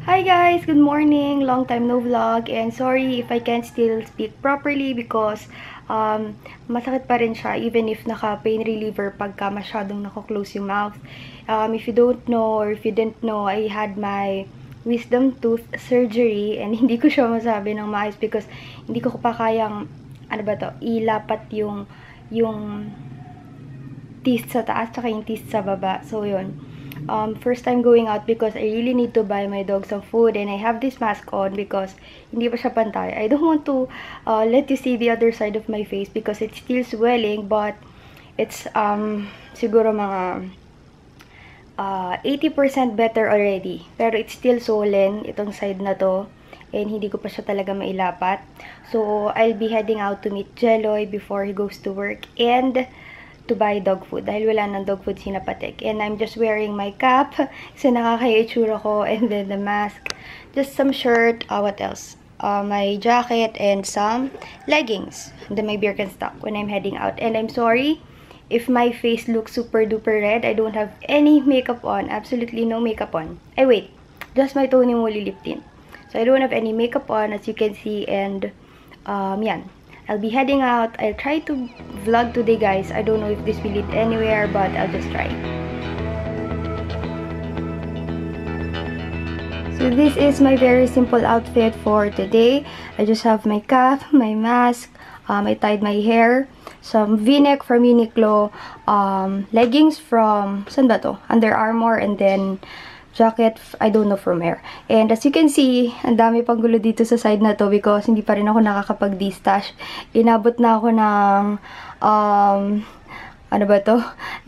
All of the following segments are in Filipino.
Hi guys! Good morning! Long time no vlog and sorry if I can't still speak properly because masakit pa rin siya even if naka-pain reliever pagka masyadong nako-close yung mouth. If you don't know or if you didn't know, I had my wisdom tooth surgery and hindi ko siya masabi ng maayos because hindi ko pa kayang, ilapat yung teeth sa taas tsaka yung teeth sa baba. So yun. First time going out because I really need to buy my dog some food and I have this mask on because hindi pa siya pantay. I don't want to let you see the other side of my face because it's still swelling but it's siguro mga 80% better already. Pero it's still swollen itong side na to and hindi ko pa siya talaga mailapat. So I'll be heading out to meet Jeloy before he goes to work and to buy dog food dahil wala ng dog food si Napatek. And I'm just wearing my cap kasi nakakaya itsura ko, and then the mask, just some shirt, what else? My jacket and some leggings. And then my Birkenstock when I'm heading out. And I'm sorry if my face looks super duper red. I don't have any makeup on. Absolutely no makeup on. Wait. Just my Tony Moly lip tint. So I don't have any makeup on as you can see, and yan. I'll be heading out. I'll try to vlog today, guys. I don't know if this will lead anywhere, but I'll just try. So this is my very simple outfit for today. I just have my cap, my mask, I tied my hair, some V-neck from Uniqlo, leggings from, saan ba to? Under Armour, and then jacket, I don't know from where. And as you can see, ang dami pang gulo dito sa side na to because hindi pa rin ako nakakapag-destash. Inabot na ako ng,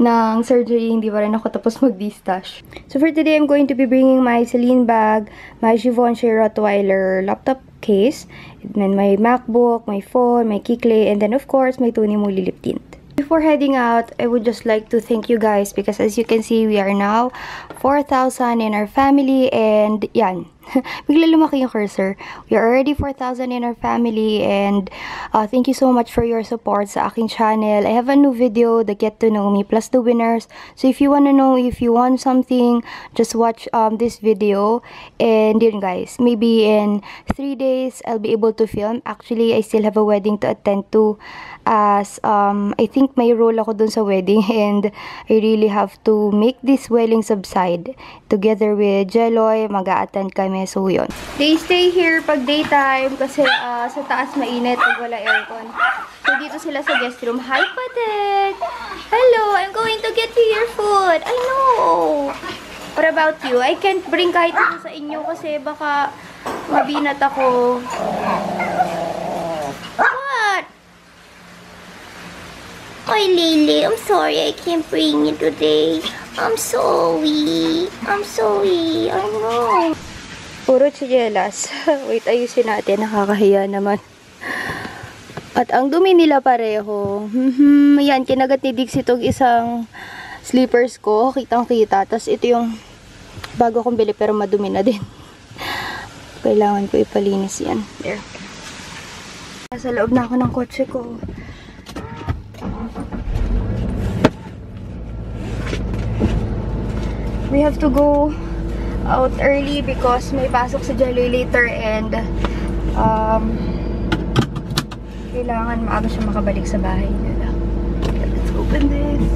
ng surgery, hindi pa rin ako tapos mag-destash. So for today, I'm going to be bringing my Celine bag, my Givenchy Rottweiler laptop case, and then my MacBook, my phone, my Kikle, and then of course, my Tony Moly lip tint. Before heading out, I would just like to thank you guys because as you can see, we are now 4,000 in our family, and yan. Bigla lumaki yung cursor. We are already 4,000 in our family, and thank you so much for your support sa aking channel. I have a new video, the Get to Know Me plus the winners. So if you want to know if you want something, just watch this video. And yun guys, maybe in 3 days, I'll be able to film. Actually, I still have a wedding to attend to as I think may role ako dun sa wedding and I really have to make this swelling subside. Together with Jeloy, mag-a-attend kami. So, yun. They stay here pag daytime kasi sa taas mainit pag wala aircon. So, dito sila sa guest room. Hi, Patek! Hello! I'm going to get you your food. I know! What about you? I can't bring kahit ito sa inyo kasi baka mabinat ako. What? Oy, Lily, I'm sorry I can't bring you today. I'm sorry. I'm sorry. I know. Puro chinelas. Wait, ayusin natin. Nakakahiya naman. At ang dumi nila pareho. Yan, kinagat ni Dix itong isang slippers ko. Kitang-kita. Tapos ito yung bago kong bili pero madumi na din. Kailangan ko ipalinis yan. There. Nasa loob na ako ng kotse ko. We have to go out early because may pasok sa Jeloy later and kailangan maaga siya makabalik sa bahay nila. Let's open this.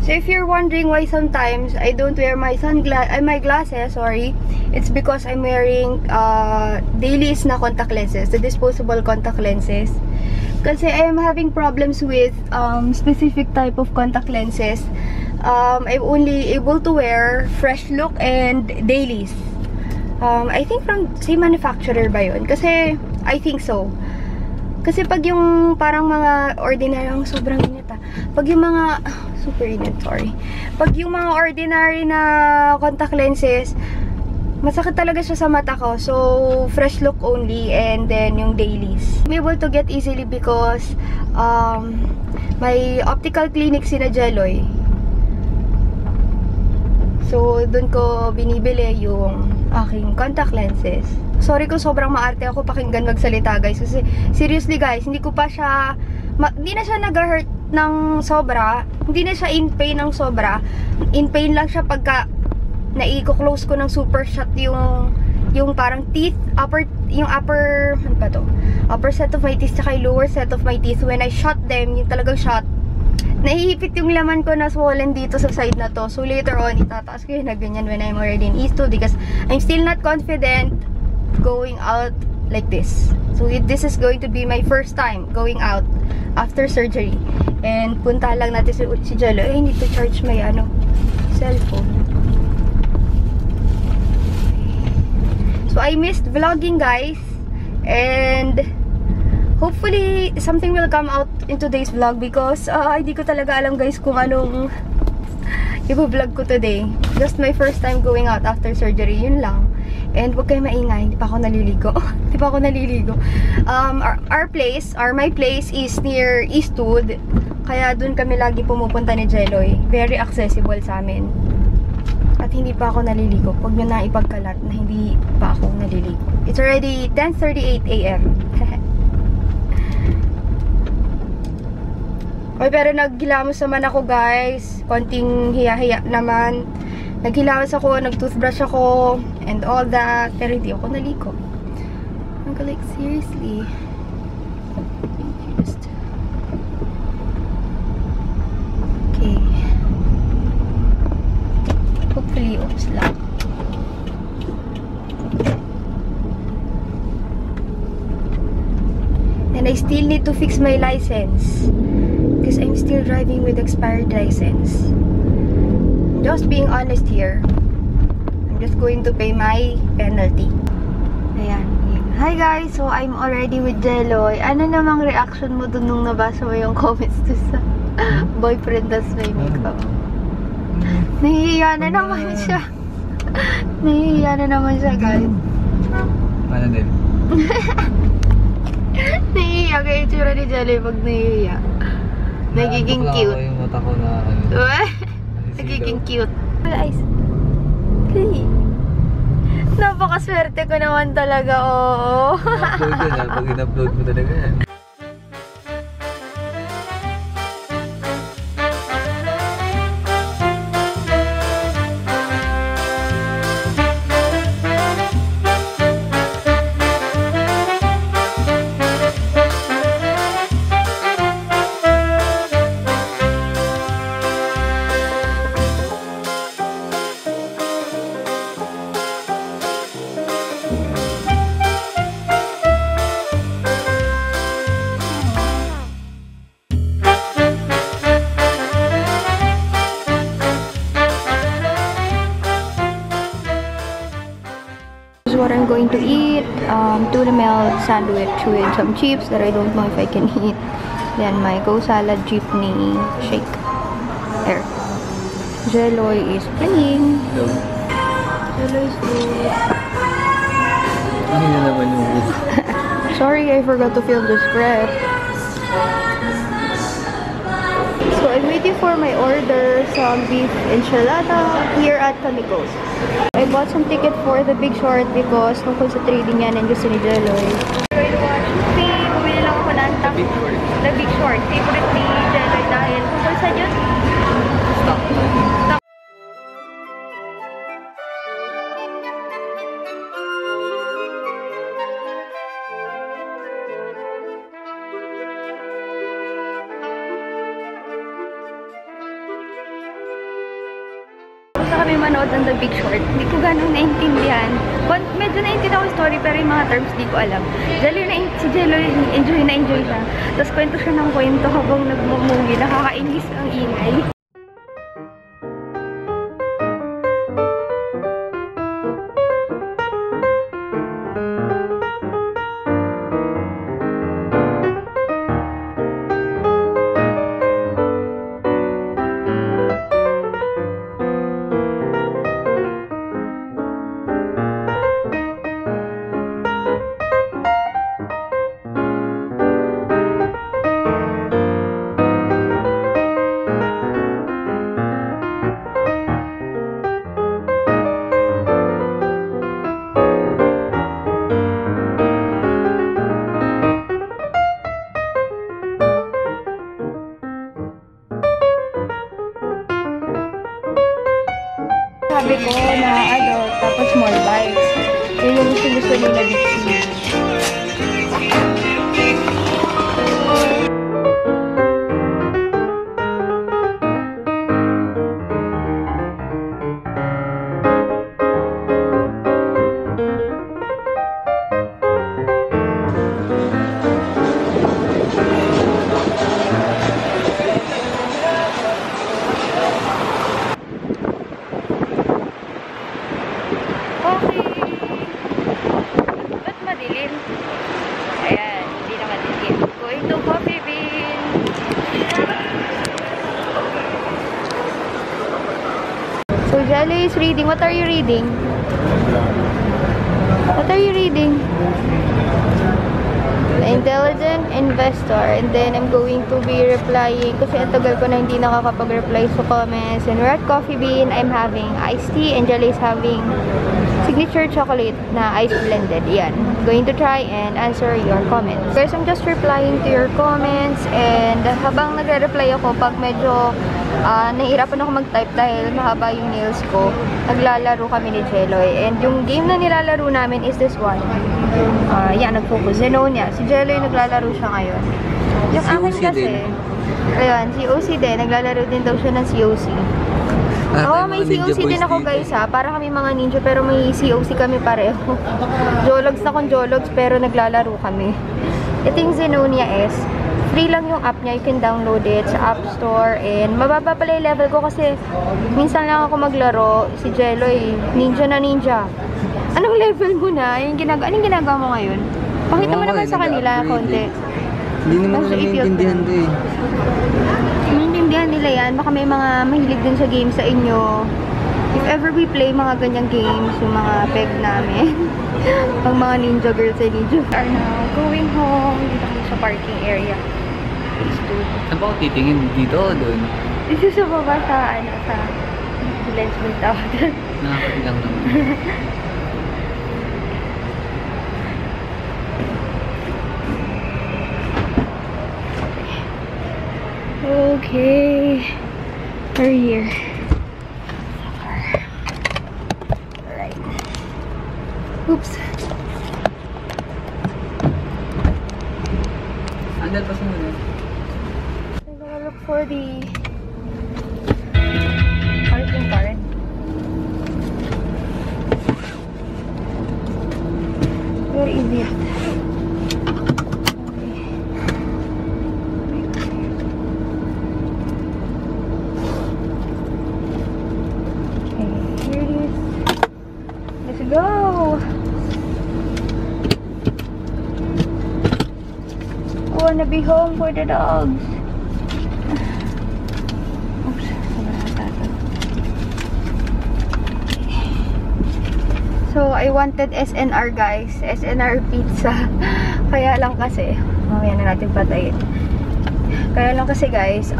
So if you're wondering why sometimes I don't wear my glasses, sorry, it's because I'm wearing dailies na contact lenses, the disposable contact lenses. Kasi I am having problems with specific type of contact lenses. I'm only able to wear Fresh Look and dailies. I think from same manufacturer ba yun? Kasi I think so. Kasi pag yung parang mga ordinary, sobrang init pag yung mga super init, sorry. Pag yung mga ordinary na contact lenses, masakit talaga siya sa mata ko. So, Fresh Look only and then yung dailies. I'm able to get easily because may optical clinic sina Jeloy. So, dun ko binibili yung aking contact lenses. Sorry kung sobrang maarte ako pakinggan magsalita guys. Kasi seriously guys, hindi ko pa siya, hindi na siya nag-hurt ng sobra. Hindi na siya in pain ng sobra. In pain lang siya pagka naiko-close ko ng super shot yung parang teeth, yung upper, ano ba to? Upper set of my teeth, saka yung lower set of my teeth. When I shot them, yung talagang shot, nahihipit yung laman ko na swollen dito sa side na to. So later on, itataas ko yun na ganyan when I'm already in E2 because I'm still not confident going out like this. So this is going to be my first time going out after surgery. And punta lang natin si Jello. I need to charge my cellphone. So I missed vlogging, guys. And hopefully something will come out in today's vlog because hindi ko talaga alam, guys, kung anong i-vlog ko today. Just my first time going out after surgery. Yun lang. And huwag kayo maingay, hindi pa ako naliligo. Hindi pa ako naliligo. My place is near Eastwood. Kaya dun kami lagi pumupunta ni Jeloy. Very accessible sa amin. At hindi pa ako naliligo. Huwag nyo na ipagkalat na hindi pa ako naliligo. It's already 10:38 AM. Oy, pero naghilamos naman ako, guys. Konting hiya-hiya naman. Naghilamos ako, nag-toothbrush ako, and all that. Pero hindi ako naligo. I'm like, seriously. Okay. Hopefully, oops lang. And I still need to fix my license. Because I'm still driving with expired license. Just being honest here. I'm just going to pay my penalty. Ayan. Hi guys! So, I'm already with Jeloy. Ano namang reaction mo dun nung nabasa mo yung comments to sa boyfriend das may makeup? Nahihiya na naman siya. Nahihiya na naman siya, guys. Ano din? Nahihiya kayo yung tsura ni Jeloy pag nahihiya. Nagiging cute. Yung mata ko na nagiging cute. Guys. Okay. Napakaswerte ko naman talaga, oo. Upload yun, pag in-upload mo talaga yan. What I'm going to eat, tuna melt sandwich with some chips that I don't know if I can eat. Then my Go Salad Jeepney shake. There. Jeloy is playing. Jeloy is good. Ano yun naman yung Sorry, I forgot to film the script. So I'm waiting for my order, some beef enchilada here at Camicos. I bought some ticket for The Big Short because tungkol sa trading yan and gusto ni Jeloy. I'm going to watch movie. Bumili lang ako ng The Big Short. Favorite ni Jeloy dahil tungkol sa Diyos. Stop. Kami manood ng The Big Short. Hindi ko ganun naintindihan. Medyo naintindihan ko yung story pero yung mga terms di ko alam. Si Jeloy, enjoy na enjoy siya. Tapos kwento siya ng kwento habang nagmumugi. Nakakainis ang ingay. sinasabi ko na adult, tapos small bites. Yun yung gusto nila dito. So, Jelly is reading. What are you reading? What are you reading? The Intelligent Investor. And then, I'm going to be replying kasi ang tagal ko na hindi nakakapag-reply sa comments. And we're at Coffee Bean. I'm having iced tea and Jelly is having signature chocolate na ice blended. Yan. Going to try and answer your comments. Guys, I'm just replying to your comments. And habang nagre-reply ako, pag medyo nahihirapan ako mag-type dahil mahaba yung nails ko, naglalaro kami ni Jeloy. And yung game na nilalaro namin is this one. Yan, nag-focus. Zenonia. Si Jeloy naglalaro siya ngayon. Yung akin kasi, ayun, COC din. Naglalaro din daw siya ng COC. May COC din ako guys ha. Para kami mga ninja pero may COC kami pareho. Jologs na kung Jologs pero naglalaro kami. Ito yung Zenonia S. Free lang yung app niya. You can download it sa App Store. And mababa pala yung level ko kasi minsan lang ako maglaro. Si Jeloy, ninja na ninja. Anong level mo na? Anong ginagawa mo ngayon? Pakita mo naman sa kanila konti. Hindi naman nila maintindihan ko eh. Maintindihan nila yan. Baka may mga mahilig din sa game sa inyo. If ever we play mga ganyang games, yung mga peg namin. Pang mga ninja girls and ninja. We are now going home. Dito kami sa parking area. Saan ba ako titingin? Dito o doon? Dito sa baba sa, sa Lensman Tower. Nakakatilang naman. Okay. We're here. Alright. Oops. Andal pa sa muna. I'm gonna look for the parking card. Where is it? Go! I wanna be home for the dogs. Oops, so, I wanted SNR guys. SNR pizza. Kaya lang kasi, mamaya na natin patayin. Kaya lang kasi guys,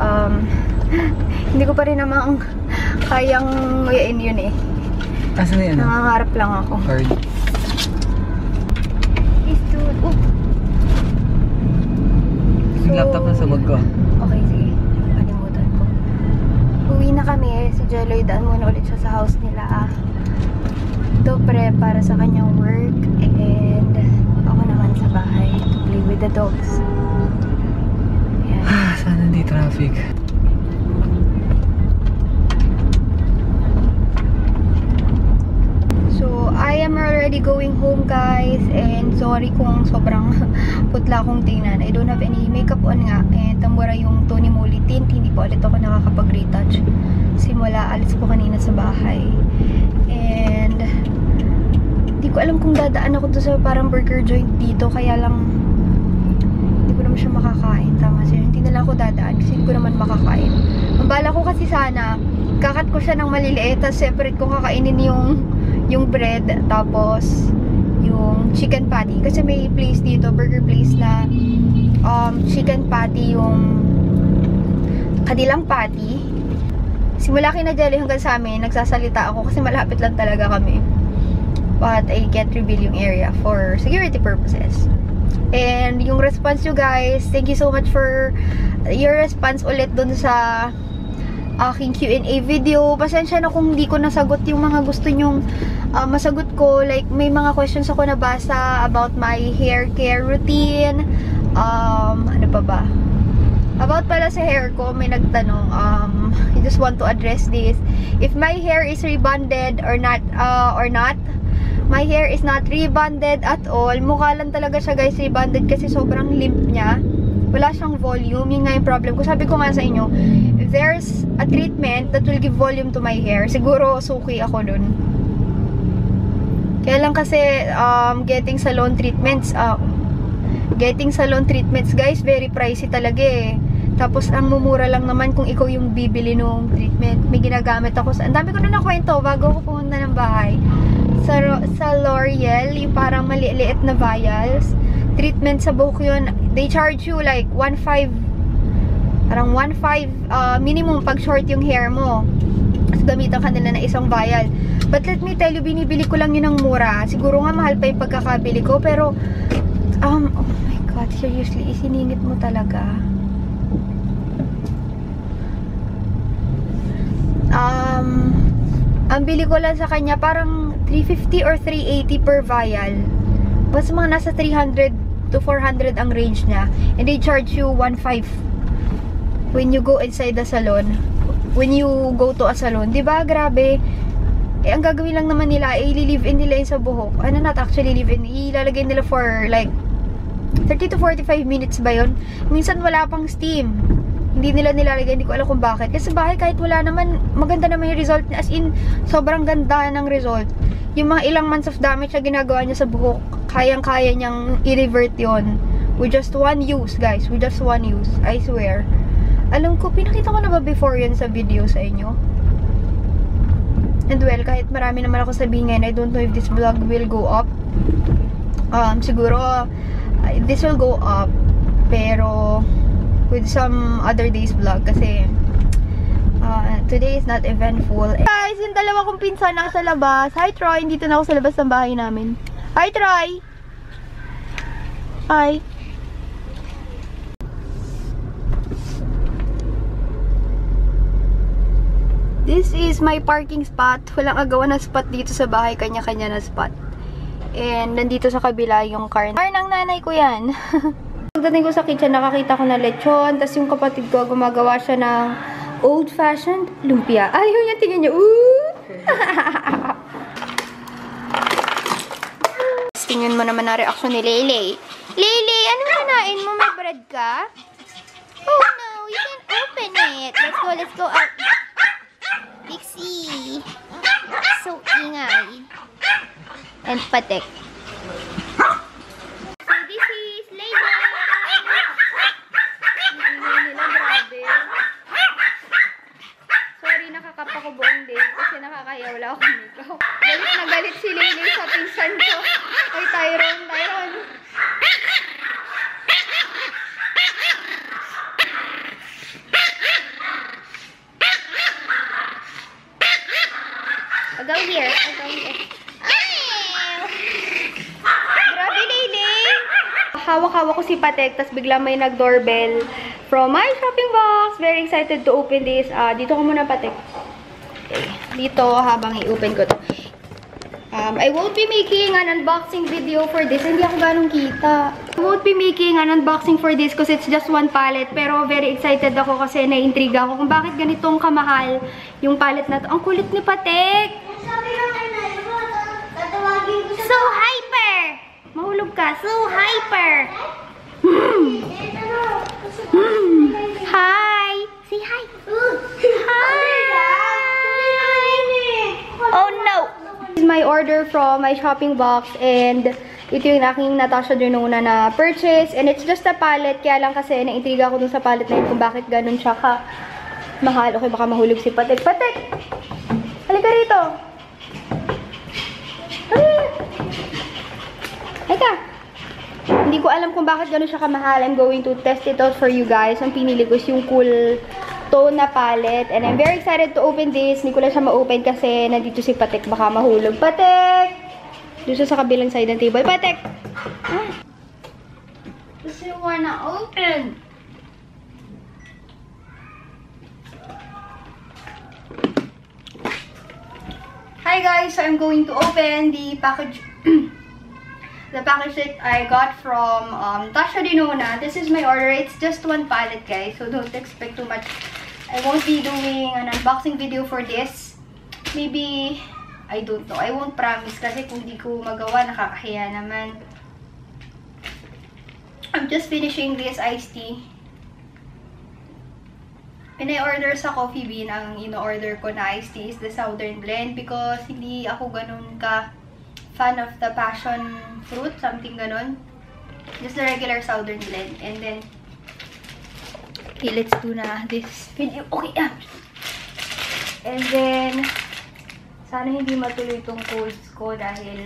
hindi ko pa rin namang kayang nguyain yun eh. Asan na yan? Nangangarap lang ako. Card. Yung laptop na sa bag ko. Okay, sige. Kalimutan ko. Uwi na kami. Si Jeloy, daan muna ulit siya sa house nila. Ito pre para sa kanyang work. And ako naman sa bahay to play with the dogs. Ayan. Sana hindi traffic. I am already going home guys, and sorry kung sobrang putla akong tingnan. I don't have any makeup on nga, and tambura yung Tony Moly tint, hindi pa ulit ako nakakapag-retouch simula alis ko kanina sa bahay. And hindi ko alam kung dadaan ako to sa parang burger joint dito, kaya lang hindi ko naman siya makakain. Tama siya, hindi na lang ako dadaan kasi hindi ko naman makakain. Ang bala ko kasi sana kakat ko siya ng maliliit, tapos separate ko kakainin yung bread, tapos yung chicken patty. Kasi may place dito, burger place na chicken patty yung kadilang patty. Simula kina Jelly hanggang sa amin, nagsasalita ako kasi malapit lang talaga kami. But I can't reveal yung area for security purposes. And yung response you guys, thank you so much for your response ulit dun sa aking Q&A video. Pasensya na kung hindi ko nasagot yung mga gusto nyong masagot ko. Like, may mga questions ako nabasa about my hair care routine. Ano pa ba? About pala sa hair ko, may nagtanong, I just want to address this. If my hair is rebonded or not, my hair is not rebonded at all. Mukha lang talaga siya guys rebonded kasi sobrang limp niya. Wala siyang volume. Yun nga yung problem ko. Sabi ko nga sa inyo, if there's a treatment that will give volume to my hair, siguro suki ako dun. Kaya lang kasi, getting salon treatments guys, very pricey talaga eh. Tapos, ang mumura lang naman kung ikaw yung bibili nung treatment. May ginagamit ako ang dami ko na nakwento bago ako pumunta ng bahay. Sa L'Oreal, yung parang maliliit na vials. Treatment sa buhok yun. They charge you like 1.5 minimum pag short yung hair mo. Tapos gamitan ka nila na isang vial. But let me tell you, binibili ko lang yun ng mura. Siguro nga mahal pa yung pagkakabili ko. Pero, oh my God, seriously, isiningit mo talaga. Ang bili ko lang sa kanya, parang 350 or 380 per vial. Mas mga nasa 300 to 400 ang range niya. And they charge you 1.5 when you go inside the salon. When you go to a salon. Diba? Grabe. Eh, ang gagawin lang naman nila, i-live-in nila yun sa buhok. Ano, not actually live-in. Ilalagay nila for like 30 to 45 minutes ba yun? Minsan wala pang steam. Hindi nila nilalagay, hindi ko alam kung bakit. Kasi sa bahay, kahit wala naman, maganda naman yung result. As in, sobrang ganda ng result. Yung mga ilang months of damage na ginagawa niya sa buhok, kayang-kaya niyang i-revert yon with just one use, guys. With just one use. I swear. Alam ko, pinakita ko na ba before yun sa video sa inyo? And well, kahit marami naman ako sabihin ngayon, I don't know if this vlog will go up. Siguro, this will go up. Pero, with some other days vlog kasi today is not eventful. Guys, yung dalawa kong pinsan nasa labas. Hi Troy, dito na ako sa labas ng bahay namin. Hi Troy! Hi! This is my parking spot. Walang agawan na spot dito sa bahay, kanya-kanya na spot. And nandito sa kabila yung car. Car ng nanay ko yan. Pagdating ko sa kitchen, nakakita ko na lechon. Tapos yung kapatid ko, gumagawa siya ng old-fashioned lumpia. Ay, yun yung tingin niya. Ooh! Tingnan mo naman na reaction ni Leyley. Leyley, ano nanain mo? May bread ka? Oh no, you can open it. Let's go out. Pixie. So ingay. And patek. So this is Leyley. Sorry, nakakapa ko buong day kasi nakakaya, wala akong makeup. Galit na galit si Leyley sa pinsan ko. Ay, Tyrone. I'll go here. Grabe, Leyley. Hawak-hawak ko si Patek, tas bigla may nag-doorbell from my shopping box. Very excited to open this. Dito ko muna, Patek. Okay. Dito, habang i-open ko to. I won't be making an unboxing video for this. Hindi ako ganong kita. I won't be making an unboxing for this because it's just one palette. Pero very excited ako kasi naiintriga ako kung bakit ganitong kamahal yung palette na to. Ang kulit ni Patek! So hyper! Mahulog ka. So hyper! Hi! Say hi! Hi! Oh no! This is my order from my shopping box and ito yung aking Natasha Denona na purchase and it's just a palette kaya lang kasi naintriga ako dun sa palette na yun kung bakit ganun siya ka mahal. Okay, baka mahulog si Patek. Patek! Halika rito! Halika! Hindi ko alam kung bakit ganun siya kamahal. I'm going to test it out for you guys. Ang pinili ko is yung cool tone na palette. And I'm very excited to open this. Hindi ko lang siya ma-open kasi nandito si Patek. Baka mahulog. Patek! Doon siya sa kabilang side ng table. Patek! Does you wanna open? Hi guys, so I'm going to open the package the package that I got from Tasha Dinona. This is my order. It's just one palette, guys, so don't expect too much. I won't be doing an unboxing video for this. Maybe, I don't know. I won't promise kasi kung di ko magawa, nakakahiya naman. I'm just finishing this iced tea. Pina-order sa Coffee Bean, ang in-order ko na iced tea is the Southern Blend because hindi ako ganun ka fan of the passion fruit, something ganun. Just the regular Southern Blend. And then, okay, let's do na this video. Okay, and then, sana hindi matuloy itong colds ko dahil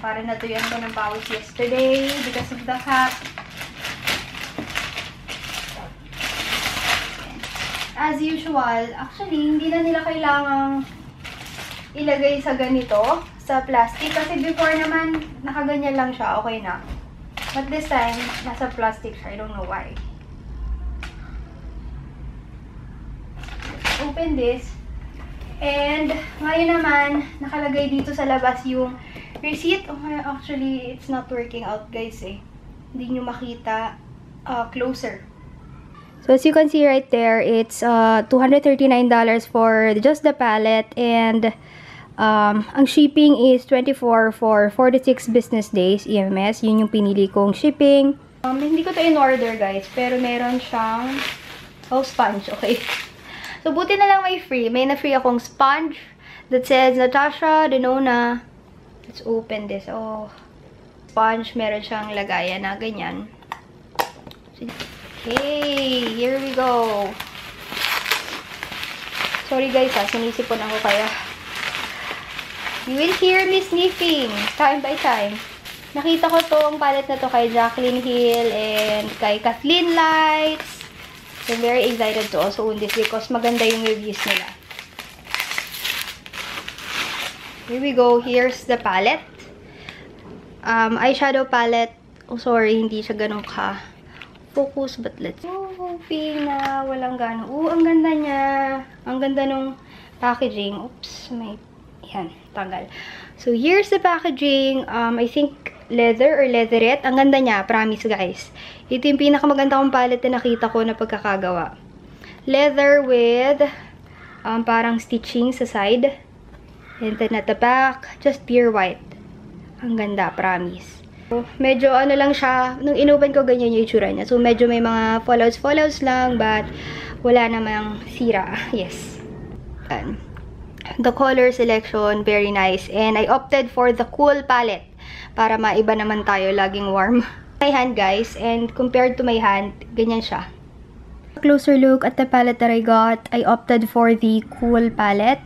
parang natuyan ko ng pawis yesterday because of the fact. As usual, actually, hindi na nila kailangang ilagay sa ganito, sa plastic. Kasi before naman, nakaganyan lang siya, okay na. But this time, nasa plastic siya. I don't know why. Let's open this. And, ngayon naman, nakalagay dito sa labas yung receipt. Okay, actually, it's not working out, guys, eh. Hindi nyo makita closer. So, as you can see right there, it's $239 for just the palette, and ang shipping is 24 for 46 business days, EMS. Yun yung pinili kong shipping. Hindi ko to in-order, guys, pero meron siyang sponge, okay? So, buti na lang may free. May na-free akong sponge that says Natasha Dinona. Let's open this. Oh, sponge, meron siyang lagayan na ganyan. Okay, here we go. Sorry guys sinisipon ako kaya. You will hear me sniffing time by time. Nakita ko tong palette na to kay Jaclyn Hill and kay Kathleen Lights. So I'm very excited to also own this because maganda yung reviews nila. Here we go. Here's the palette. Eyeshadow palette. Oh, sorry, hindi siya ganun ka focus, but let's hoping na walang gano'n. Ang ganda niya. Ang ganda nung packaging. Oops, may yan, tanggal. So, here's the packaging. I think leather or leatherette. Ang ganda niya, promise guys. Ito yung pinakamaganda kong palette na nakita ko na pagkakagawa. Leather with parang stitching sa side. And then at the back, just pure white. Ang ganda, promise. Medyo ano lang siya, nung inopen ko ganyan yung itsura niya. So, medyo may mga fallouts lang, but wala namang sira. Yes. And the color selection, very nice. And I opted for the cool palette para maiba naman tayo, laging warm. My hand, guys, and compared to my hand, ganyan siya. A closer look at the palette that I got, I opted for the cool palette.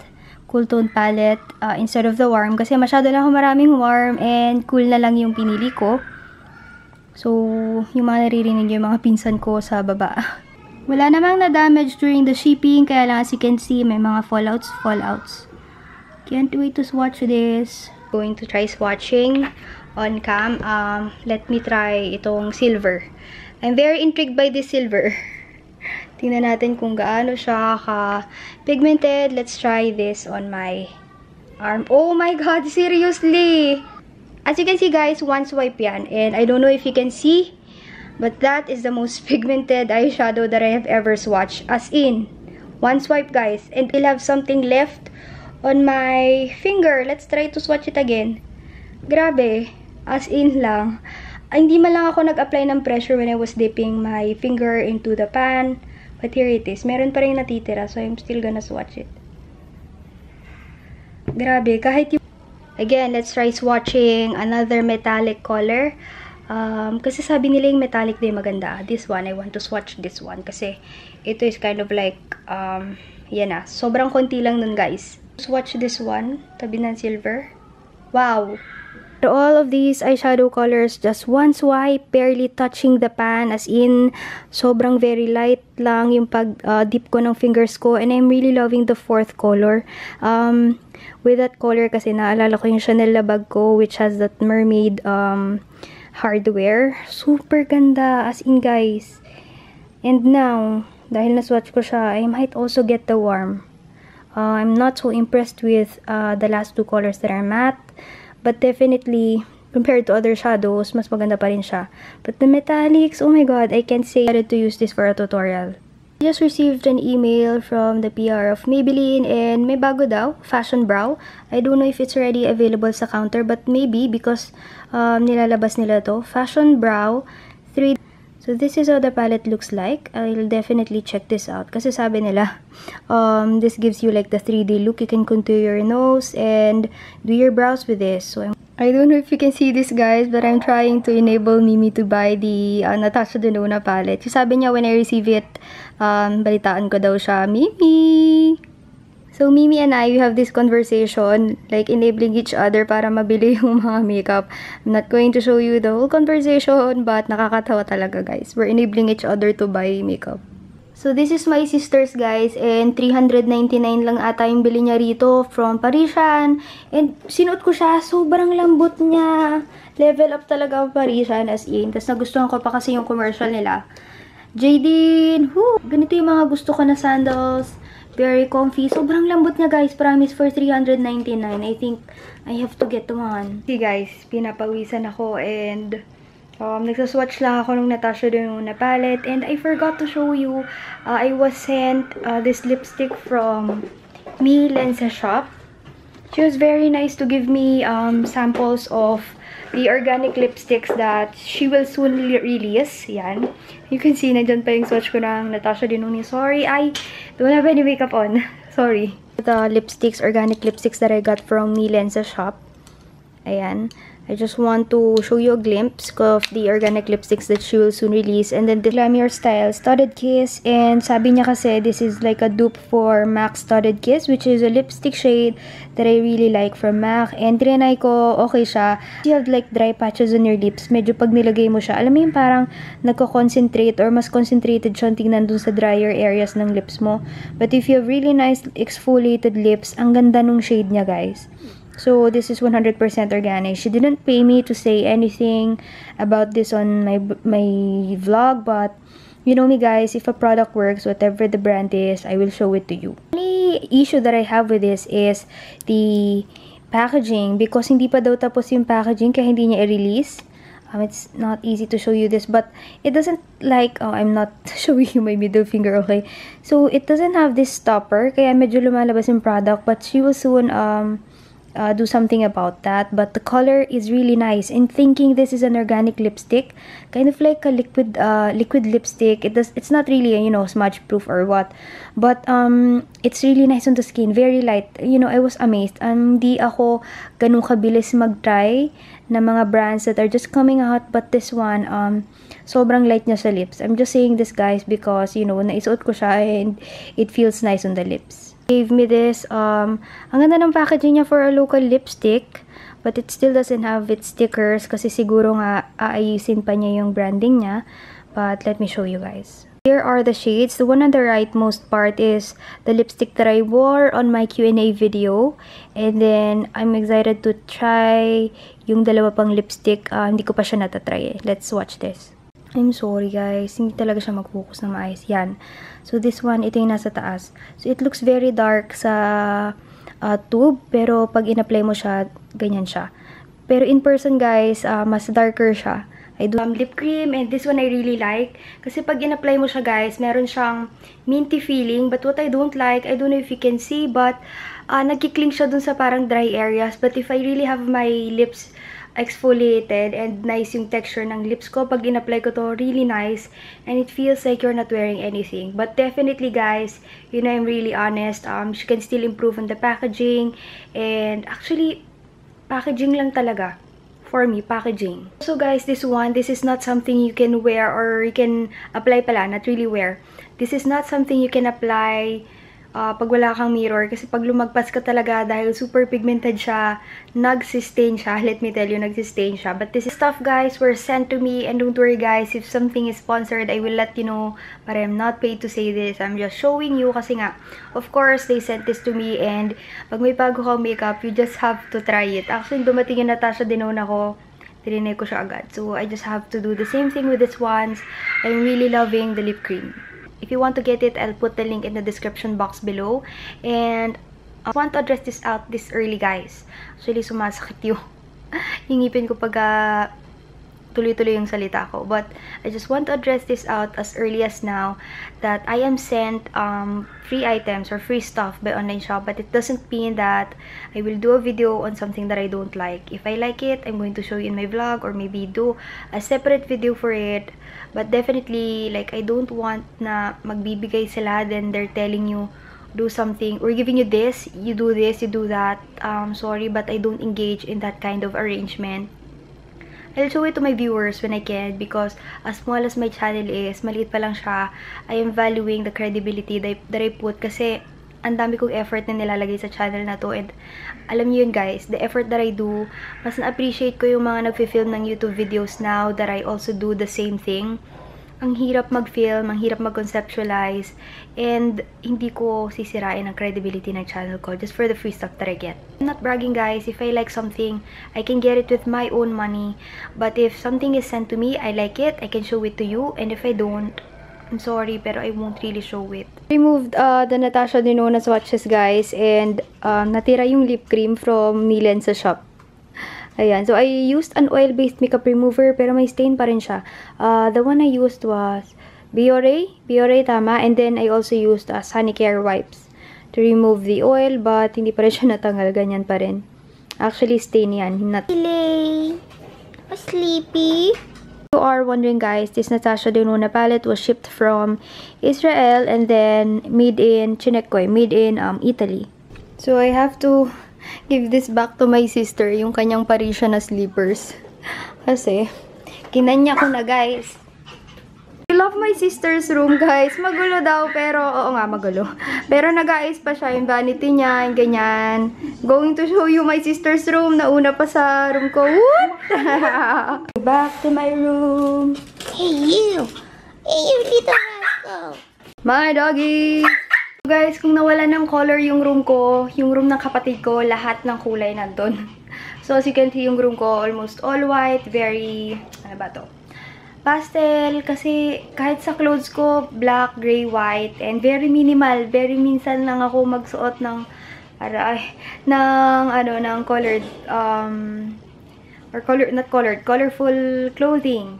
Cool tone palette instead of the warm kasi masyado na ako maraming warm and cool na lang yung pinili ko. So, yung mga naririnig yung mga pinsan ko sa baba. Wala namang na-damage during the shipping kaya lang as you can see may mga fallouts. Can't wait to swatch this. Going to try swatching on cam. Let me try itong silver. I'm very intrigued by this silver. Tingnan natin kung gaano siya ka-pigmented. Let's try this on my arm. Oh my god, seriously! As you can see guys, one swipe yan. And I don't know if you can see, but that is the most pigmented eyeshadow that I have ever swatched. As in, one swipe guys. And I'll have something left on my finger. Let's try to swatch it again. Grabe. As in lang. Hindi man lang ako nag-apply ng pressure when I was dipping my finger into the pan. But here it is. Meron pa rin natitira. So, I'm still gonna swatch it. Grabe. Kahit yung... Again, let's try swatching another metallic color. Kasi sabi nila yung metallic din maganda. This one, I want to swatch this one. Kasi ito is kind of like... yan na. Sobrang konti lang nun, guys. Swatch this one. Tabi ng silver. Wow! All of these eyeshadow colors, just one swipe, barely touching the pan, as in, sobrang very light lang yung pag-dip ko ng fingers ko, and I'm really loving the fourth color. With that color, kasi naalala ko yung Chanel na bag ko, which has that mermaid hardware. Super ganda, as in guys. And now, dahil na-swatch ko siya, I might also get the warm. I'm not so impressed with the last two colors that are matte, but definitely compared to other shadows, mas maganda pa rin siya. But the metallics, oh my god, I can't say I had to use this for a tutorial. I just received an email from the PR of Maybelline and may bago daw, Fashion Brow. I don't know if it's already available sa counter, but maybe because nilalabas nila to. Fashion Brow 3. So this is how the palette looks like. I'll definitely check this out kasi sabi nila this gives you like the 3D look. You can contour your nose and do your brows with this. So I don't know if you can see this, guys, but I'm trying to enable Mimi to buy the Natasha Denona palette. Yung sabi niya when I receive it, balitaan ko daw siya, Mimi! So, Mimi and I, we have this conversation, like enabling each other para mabili yung mga makeup. I'm not going to show you the whole conversation, but nakakatawa talaga, guys. We're enabling each other to buy makeup. So, this is my sister's, guys, and 399 lang ata yung bili niya rito from Parisian. And sinuot ko siya, sobrang lambot niya. Level up talaga ang Parisian, as in. Tapos nagustuhan ko pa kasi yung commercial nila. Jadine! Whoo! Ganito yung mga gusto ko na sandals. Very comfy. Sobrang lambot niya, guys. Promise, for 399. I think I have to get one. Okay, guys. Pinapawisan ako and nagsaswatch lang ako ng Natasha Denona palette. And I forgot to show you, I was sent this lipstick from Mi Lensa Shop. She was very nice to give me samples of the organic lipsticks that she will soon release. Yan. You can see, nandyan pa yung swatch ko ng Natasha Denona. Sorry, I don't have any makeup on. Sorry. The lipsticks, organic lipsticks that I got from Mi Lensa Shop. Ayan. I just want to show you a glimpse of the organic lipsticks that she will soon release. And then the Glamour Style Studded Kiss. And sabi niya kasi this is like a dupe for MAC Studded Kiss, which is a lipstick shade that I really like from MAC. And trinay ko, okay siya. You have like dry patches on your lips. Medyo pag nilagay mo siya, alam mo yung parang nagko-concentrate or mas concentrated siya tingnan dun sa drier areas ng lips mo. But if you have really nice exfoliated lips, ang ganda nung shade niya, guys. So, this is 100% organic. She didn't pay me to say anything about this on my vlog, but you know me, guys, if a product works, whatever the brand is, I will show it to you. The only issue that I have with this is the packaging, because hindi pa daw tapos yung packaging kaya hindi niya i-release. It's not easy to show you this, but it doesn't like, oh, I'm not showing you my middle finger, okay? So, it doesn't have this stopper, kaya medyo lumalabas yung product, but she will soon, do something about that. But the color is really nice. And thinking this is an organic lipstick, kind of like a liquid lipstick. It's not really, you know, smudge proof or what, but it's really nice on the skin, very light. You know, I was amazed. Di ako ganun kabilis mag-try na mga brands that are just coming out, but this one sobrang light niya sa lips. I'm just saying this, guys, because you know, naisuot ko siya and it feels nice on the lips. Gave me this, ang ganda ng packaging niya for a local lipstick, but it still doesn't have its stickers kasi siguro nga aayusin pa niya yung branding niya. But let me show you, guys. Here are the shades. The one on the rightmost part is the lipstick that I wore on my Q&A video, and then I'm excited to try yung dalawa pang lipstick. Hindi ko pa siya natatry eh. Let's watch this. I'm sorry, guys. Hindi talaga siya mag-focus na maayos. Yan. So, this one, ito yung nasa taas. So, it looks very dark sa tube. Pero, pag in-apply mo siya, ganyan siya. Pero, in person, guys, mas darker siya. I do lip cream, and this one I really like. Kasi, pag in-apply mo siya, guys, meron siyang minty feeling. But, what I don't like, I don't know if you can see, but, nagkikling siya dun sa parang dry areas. But, if I really have my lips exfoliated and nice yung texture ng lips ko, pag in-apply ko to, really nice, and it feels like you're not wearing anything. But definitely, guys, you know, I'm really honest, she can still improve on the packaging, and actually packaging lang talaga for me, packaging. So, guys, this is not something you can wear or you can apply pala, not really wear. This is not something you can apply pag wala kang mirror, kasi pag lumagpas ka talaga dahil super pigmented siya, nagsistain siya. Let me tell you, nagsistain siya. But this stuff, guys, were sent to me, and don't worry, guys, if something is sponsored, I will let you know, but I'm not paid to say this. I'm just showing you kasi nga, of course, they sent this to me, and pag may bago kang makeup, you just have to try it. Actually, dumating yung Natasha Denona ko, tinry ko siya agad. So, I just have to do the same thing with this ones. I'm really loving the lip cream. If you want to get it, I'll put the link in the description box below. And I want to address this out this early, guys. Actually, sumasakit yung ngipin ko pag tuloy-tuloy yung salita ko. But I just want to address this out as early as now that I am sent free items or free stuff by online shop, but it doesn't mean that I will do a video on something that I don't like. If I like it, I'm going to show you in my vlog or maybe do a separate video for it. But definitely, like, I don't want na magbibigay sila, then they're telling you do something, we're giving you this, you do that. Sorry, but I don't engage in that kind of arrangement. I'll show it to my viewers when I can, because as small as my channel is, maliit pa lang siya, I am valuing the credibility that I put, kasi ang dami kong effort na nilalagay sa channel na to. And alam niyo yun, guys, the effort that I do, mas na-appreciate ko yung mga nagfi-film ng YouTube videos now that I also do the same thing. Ang hirap mag-film, ang hirap mag-conceptualize, and hindi ko sisirain ang credibility ng channel ko just for the free stuff that I get. I'm not bragging, guys. If I like something, I can get it with my own money. But if something is sent to me, I like it, I can show it to you. And if I don't, I'm sorry, pero I won't really show it. Removed the Natasha Denona swatches, guys, and natira yung lip cream from Nilen sa shop. Ayan. So, I used an oil-based makeup remover, pero may stain pa rin siya. The one I used was Biore, tama. And then, I also used Sanicare wipes to remove the oil, but hindi pa rin siya natanggal. Ganyan pa rin. Actually, stain yan. Delay. Sleepy. You are wondering, guys, this Natasha Denona palette was shipped from Israel and then made in Chinekkoy, made in Italy. So, I have to give this back to my sister, yung kanyang Parisian na slippers. Kasi, kinanya ko na, guys. I love my sister's room, guys. Magulo daw, pero, oo nga, magulo. Pero nag-aayos pa siya, yung vanity niya, yung ganyan. Going to show you my sister's room. Nauna pa sa room ko. What? Back to my room. Hey, you. Hey, you little rascal. My doggy. Guys, kung nawala ng color yung room ko, yung room ng kapatid ko, lahat ng kulay nandun. So, as you can see, yung room ko, almost all white, very, ano ba to? Pastel, kasi kahit sa clothes ko, black, gray, white, and very minimal. Very minsan lang ako magsuot ng, ng colored, or not colored, colorful clothing.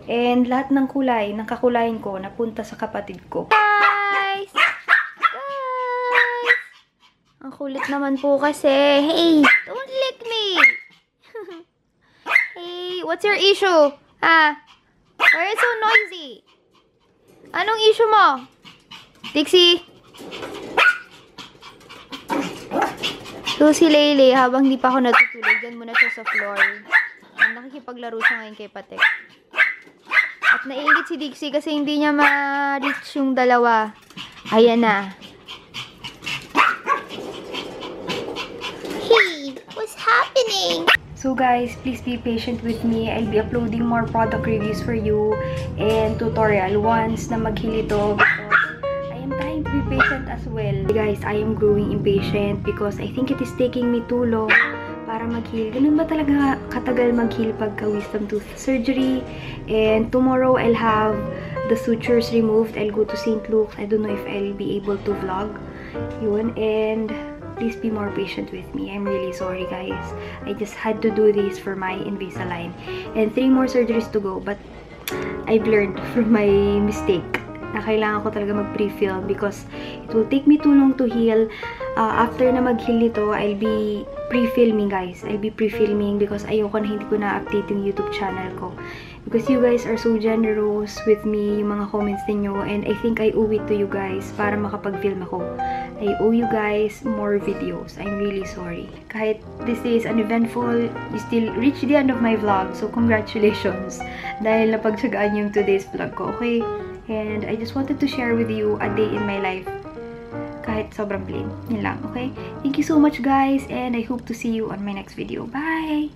And lahat ng kulay, ng kakulayan ko, napunta sa kapatid ko. Guys! Ang kulit naman po kasi. Hey, don't lick me. Hey, what's your issue? Ah, why are you so noisy? Anong issue mo? Dixie? So, si Leyle, habang di pa ako natutulog, dyan muna siya sa floor. Nakikipaglaro siya ngayon kay Patek. At naiingit si Dixie kasi hindi niya ma-reach yung dalawa. Ayan na. What's happening? So guys, please be patient with me. I'll be uploading more product reviews for you and tutorial once na maghili to, because I am trying to be patient as well. Guys, I am growing impatient because I think it is taking me too long para mag-heal. Ganun ba talaga katagal mag-heal pagka wisdom tooth surgery? And tomorrow, I'll have the sutures removed. I'll go to St. Luke's. I don't know if I'll be able to vlog. Yun. And please be more patient with me. I'm really sorry, guys. I just had to do this for my Invisalign. And 3 more surgeries to go. But I've learned from my mistake na kailangan ko talaga mag-pre-film because it will take me too long to heal. After na mag-heal nito, I'll be pre-filming, guys. I'll be pre-filming because ayoko na hindi ko na-update yung YouTube channel ko. Because you guys are so generous with me, yung mga comments ninyo, and I think I owe it to you guys para makapag-film ako. I owe you guys more videos. I'm really sorry. Kahit this is uneventful, you still reach the end of my vlog, so congratulations. Dahil napagsagaan yung today's vlog ko, okay? And I just wanted to share with you a day in my life. Kahit sobrang plain. Yun lang, okay? Thank you so much, guys, and I hope to see you on my next video. Bye!